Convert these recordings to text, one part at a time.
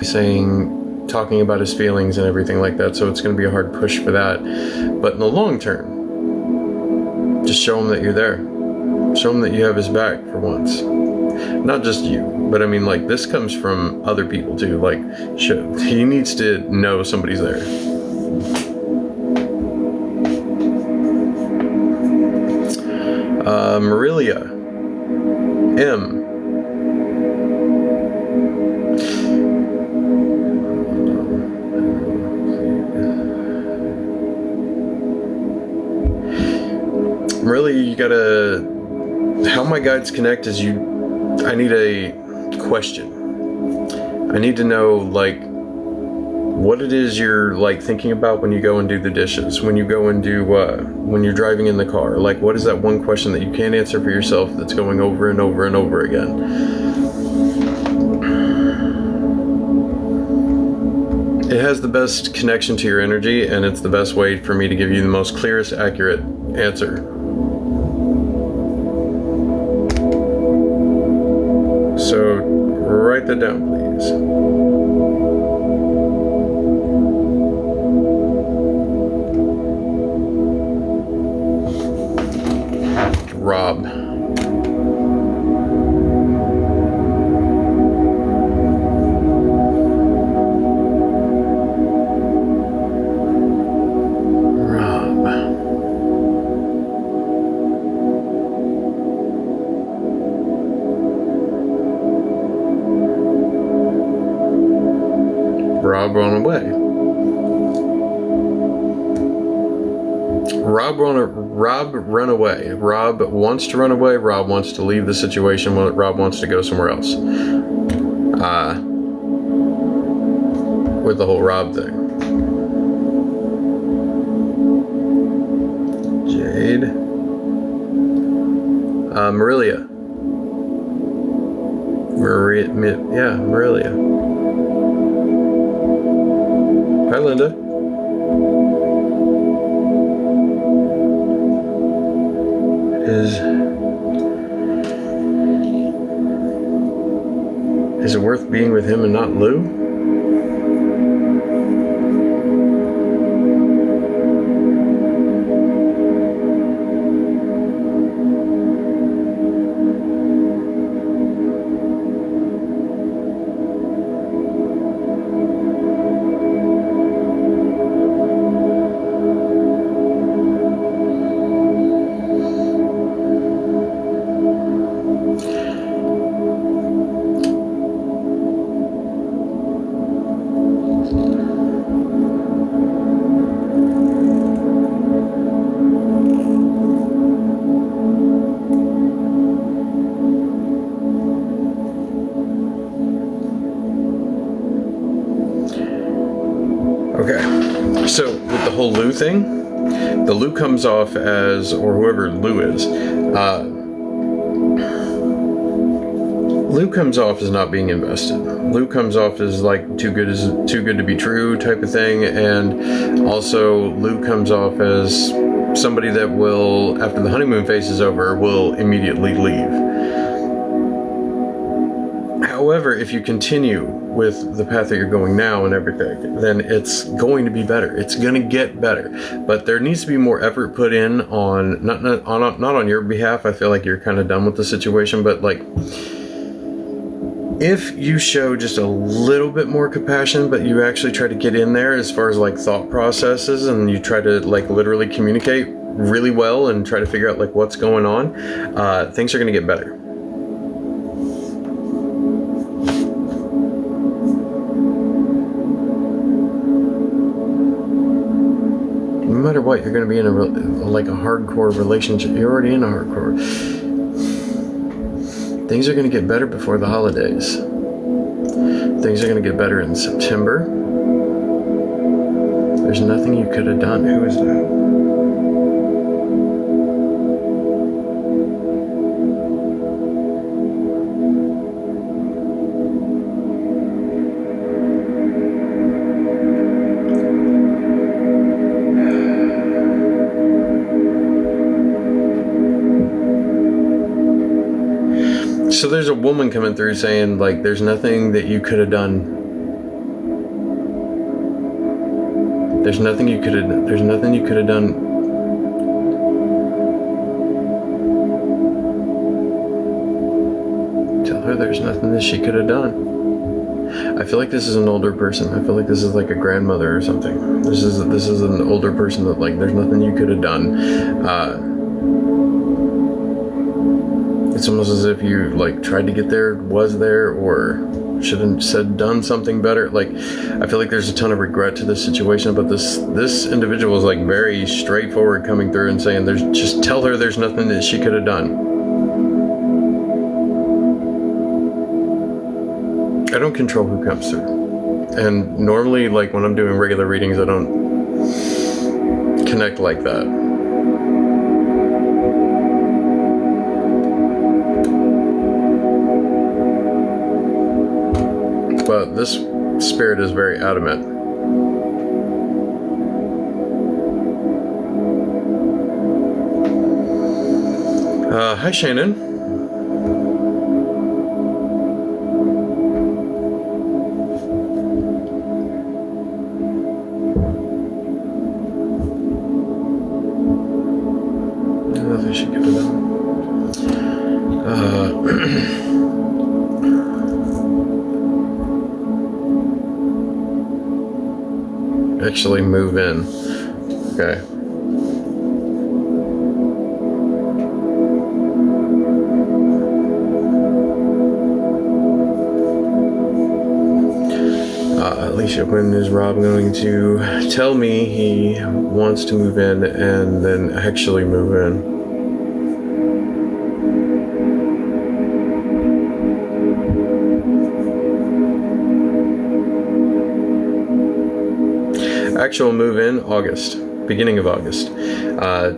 saying, talking about his feelings and everything like that, so it's going to be a hard push for that. But in the long term, just show him that you're there. Show him that you have his back for once. Not just you, but I mean, like, this comes from other people too. Like, he needs to know somebody's there. Marilia M. Really, you gotta. How my guides connect is I need a question. I need to know, like, what it is you're, like, thinking about when you go and do the dishes, when you go and do, when you're driving in the car. Like, what is that one question that you can't answer for yourself that's going over and over and over again? It has the best connection to your energy, and it's the best way for me to give you the most clearest, accurate answer. So, write that down, please. Rob. Rob run away. Rob run away. Rob wants to run away. Rob wants to leave the situation. Rob wants to go somewhere else. With the whole Rob thing. Jade. Marilia. Marilia. Hi, Linda. Is it worth being with him and not Lou? Okay, so with the whole Lou thing, the Lou comes off as, or whoever Lou is, Lou comes off as not being invested. Lou comes off as like too good to be true type of thing, and also Lou comes off as somebody that will, after the honeymoon phase is over, will immediately leave. However, if you continue with the path that you're going now and everything, then it's going to be better. It's going to get better. But there needs to be more effort put in on, not on your behalf. I feel like you're kind of done with the situation, but like, if you show just a little bit more compassion, but you actually try to get in there as far as like thought processes, and you try to like literally communicate really well and try to figure out like what's going on, things are going to get better. No matter what, you're going to be in a hardcore relationship. You're already in a hardcore. Things are going to get better before the holidays. Things are going to get better in September. There's nothing you could have done. Who is that? So there's a woman coming through saying, like, there's nothing that you could have done There's nothing you could have done. Tell her there's nothing that she could have done. I feel like this is an older person. I feel like this is like a grandmother or something. This is an older person that, like, there's nothing you could have done. It's almost as if you, like, tried to get there, was there, or should have done something better. Like, I feel like there's a ton of regret to this situation, but this individual is, like, very straightforward coming through and saying just tell her there's nothing that she could have done. I don't control who comes through. And normally, like, when I'm doing regular readings, I don't connect like that. But this spirit is very adamant. Hi, Shannon. Nothing she could have done. Actually move in. Okay. Alicia, when is Rob going to tell me he wants to move in and then actually move in? Actual move in August, beginning of August.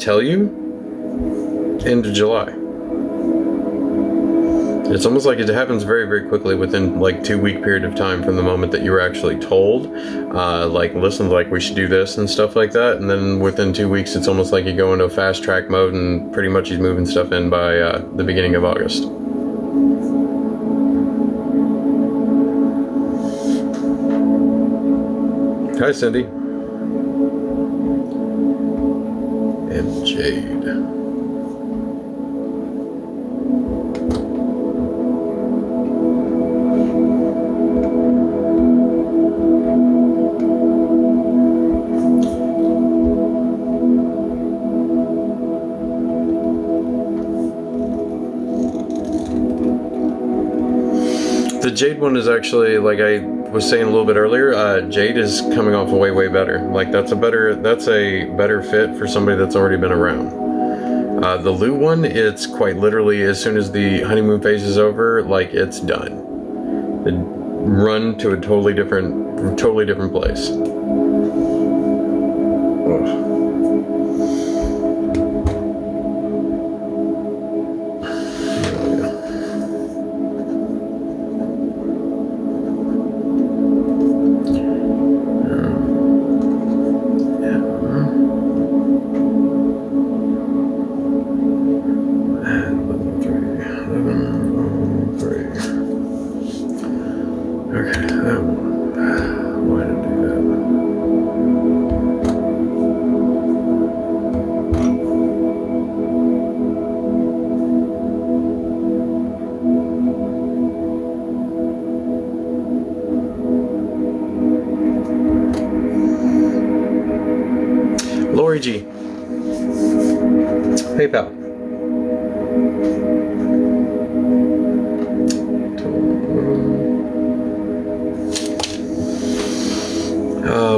Tell you end of July. It's almost like it happens very, very quickly within like 2-week period of time from the moment that you were actually told, like, listen, like, we should do this and stuff like that. And then within 2 weeks, it's almost like you go into a fast track mode and pretty much he's moving stuff in by the beginning of August. Hi, Cindy. And Jade. The Jade one is actually, like I was saying a little bit earlier, Jade is coming off way, way better. Like, that's a better fit for somebody that's already been around. The Lou one, it's quite literally as soon as the honeymoon phase is over, like, it's done. It run to a totally different place. Ugh. Lori G. Hey, pal.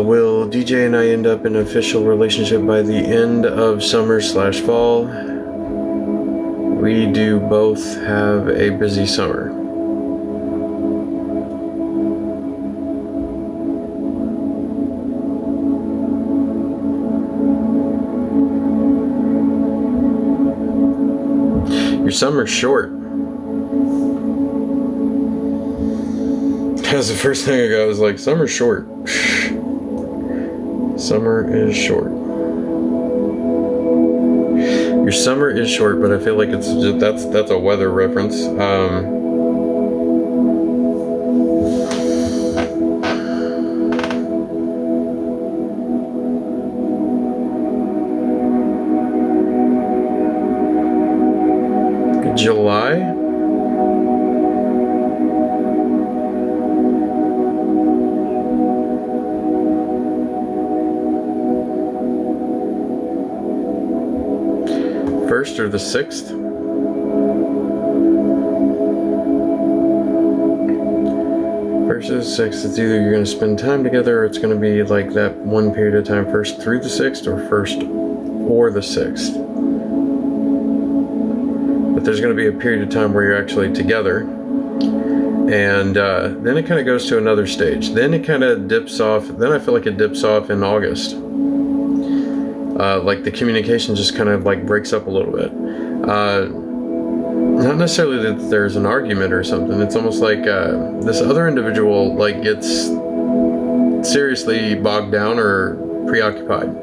Will DJ and I end up in an official relationship by the end of summer/fall? We do both have a busy summer. Your summer's short. That's the first thing I got. Was like, summer's short. Summer is short. Your summer is short, but I feel like it's just, that's a weather reference. 1st or the 6th. Versus 6th, it's either you're going to spend time together or it's going to be like that one period of time, 1st through the 6th or 1st or the 6th. But there's going to be a period of time where you're actually together. And then it kind of goes to another stage. Then it kind of dips off. Then I feel like it dips off in August. Like the communication just kind of like breaks up a little bit. Not necessarily that there's an argument or something. It's almost like this other individual like gets seriously bogged down or preoccupied.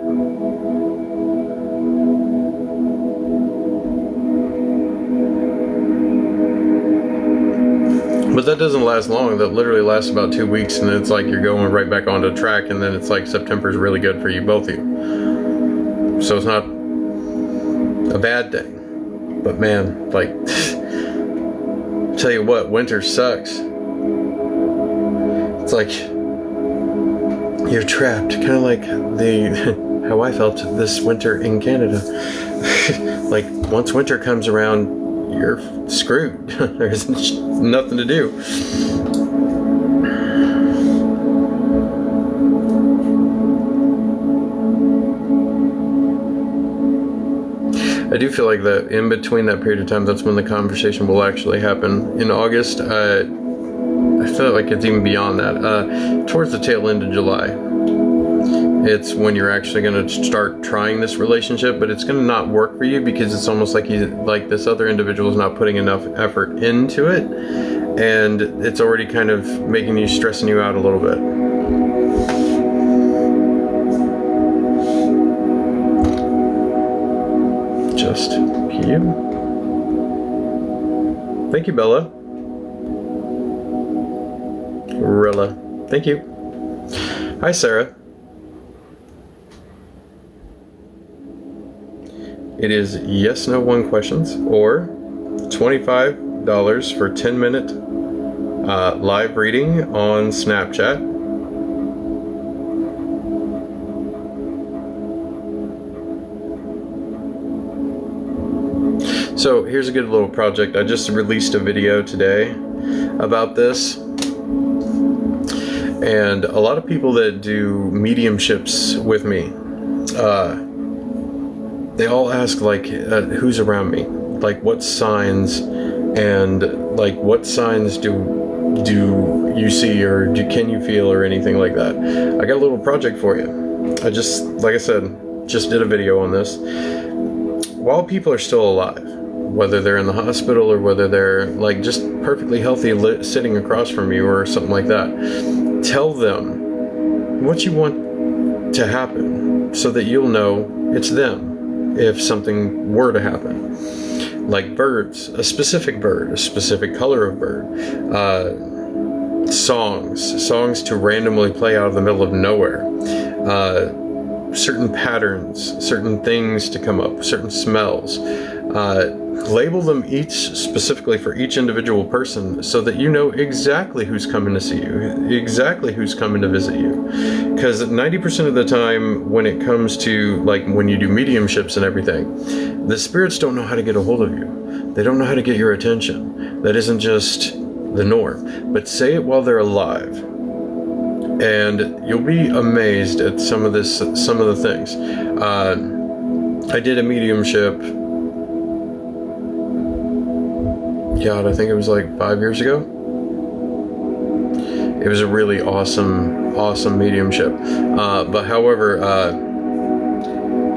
But that doesn't last long. That literally lasts about 2 weeks, and then it's like you're going right back onto track, and then it's like September's really good for you, both of you. So it's not a bad thing. But man, like, tell you what, winter sucks. It's like you're trapped, kind of like how I felt this winter in Canada. Like once winter comes around, you're screwed. There's nothing to do. I do feel like that in between that period of time, that's when the conversation will actually happen. In August, I feel like it's even beyond that. Towards the tail end of July, it's when you're actually going to start trying this relationship, but it's going to not work for you because it's almost like this other individual is not putting enough effort into it, and it's already kind of making you, stressing you out a little bit. Just you. Thank you, Bella. Rilla. Thank you. Hi, Sarah. It is yes, no, one questions or $25 for 10-minute live reading on Snapchat. So here's a good little project. I just released a video today about this. And a lot of people that do mediumships with me, they all ask like, who's around me? Like what signs and like what signs do you see or can you feel or anything like that? I got a little project for you. I just, like I said, just did a video on this. While people are still alive, whether they're in the hospital or whether they're like just perfectly healthy sitting across from you or something like that, tell them what you want to happen so that you'll know it's them if something were to happen. Like birds, a specific color of bird, songs to randomly play out of the middle of nowhere, certain patterns, certain things to come up, certain smells. Label them each specifically for each individual person so that you know exactly who's coming to see you, exactly who's coming to visit you. Because 90% of the time when it comes to like when you do mediumships and everything, the spirits don't know how to get a hold of you. They don't know how to get your attention. That isn't just the norm. But say it while they're alive. And you'll be amazed at some of the things. I did a mediumship. God, I think it was like 5 years ago. It was a really awesome mediumship. But however,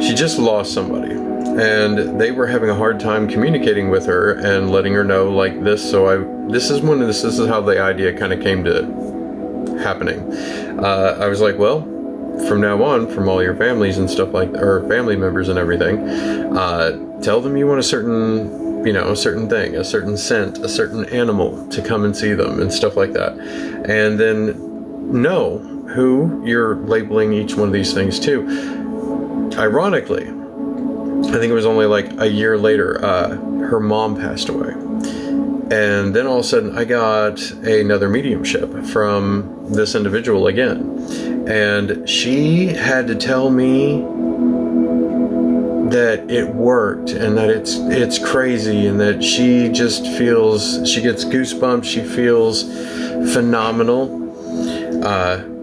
she just lost somebody, and they were having a hard time communicating with her and letting her know like this. So this is how the idea kind of came to happening. I was like, well, from now on, from all your families and stuff like, or family members and everything, tell them you want a certain thing, a certain scent, a certain animal to come and see them and stuff like that. And then know who you're labeling each one of these things to. Ironically, I think it was only like a year later, her mom passed away. And then all of a sudden I got another mediumship from this individual again. And she had to tell me that it worked, and that it's crazy, and that she just feels, she gets goosebumps, she feels phenomenal,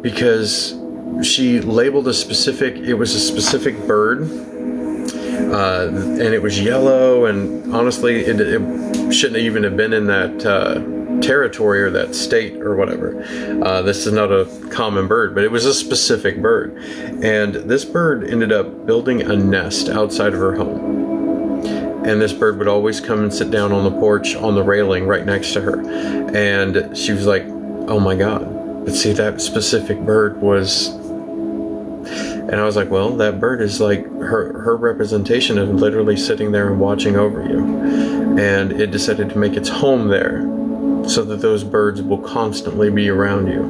because she labeled it was a specific bird, and it was yellow, and honestly it shouldn't even have been in that territory or that state or whatever. This is not a common bird, but it was a specific bird, and this bird ended up building a nest outside of her home, and this bird would always come and sit down on the porch on the railing right next to her, and she was like, oh my god, but see, that specific bird was, and I was like, well, that bird is like her representation of literally sitting there and watching over you, and it decided to make its home there so that those birds will constantly be around you.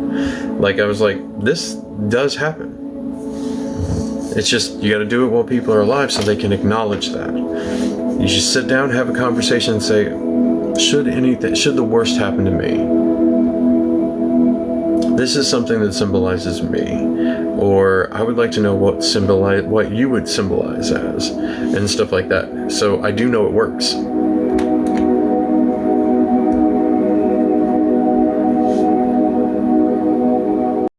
Like, I was like, this does happen. It's just, you got to do it while people are alive so they can acknowledge that. You should sit down, have a conversation, and say, should the worst happen to me, this is something that symbolizes me, or I would like to know what you would symbolize as, and stuff like that. So I do know it works.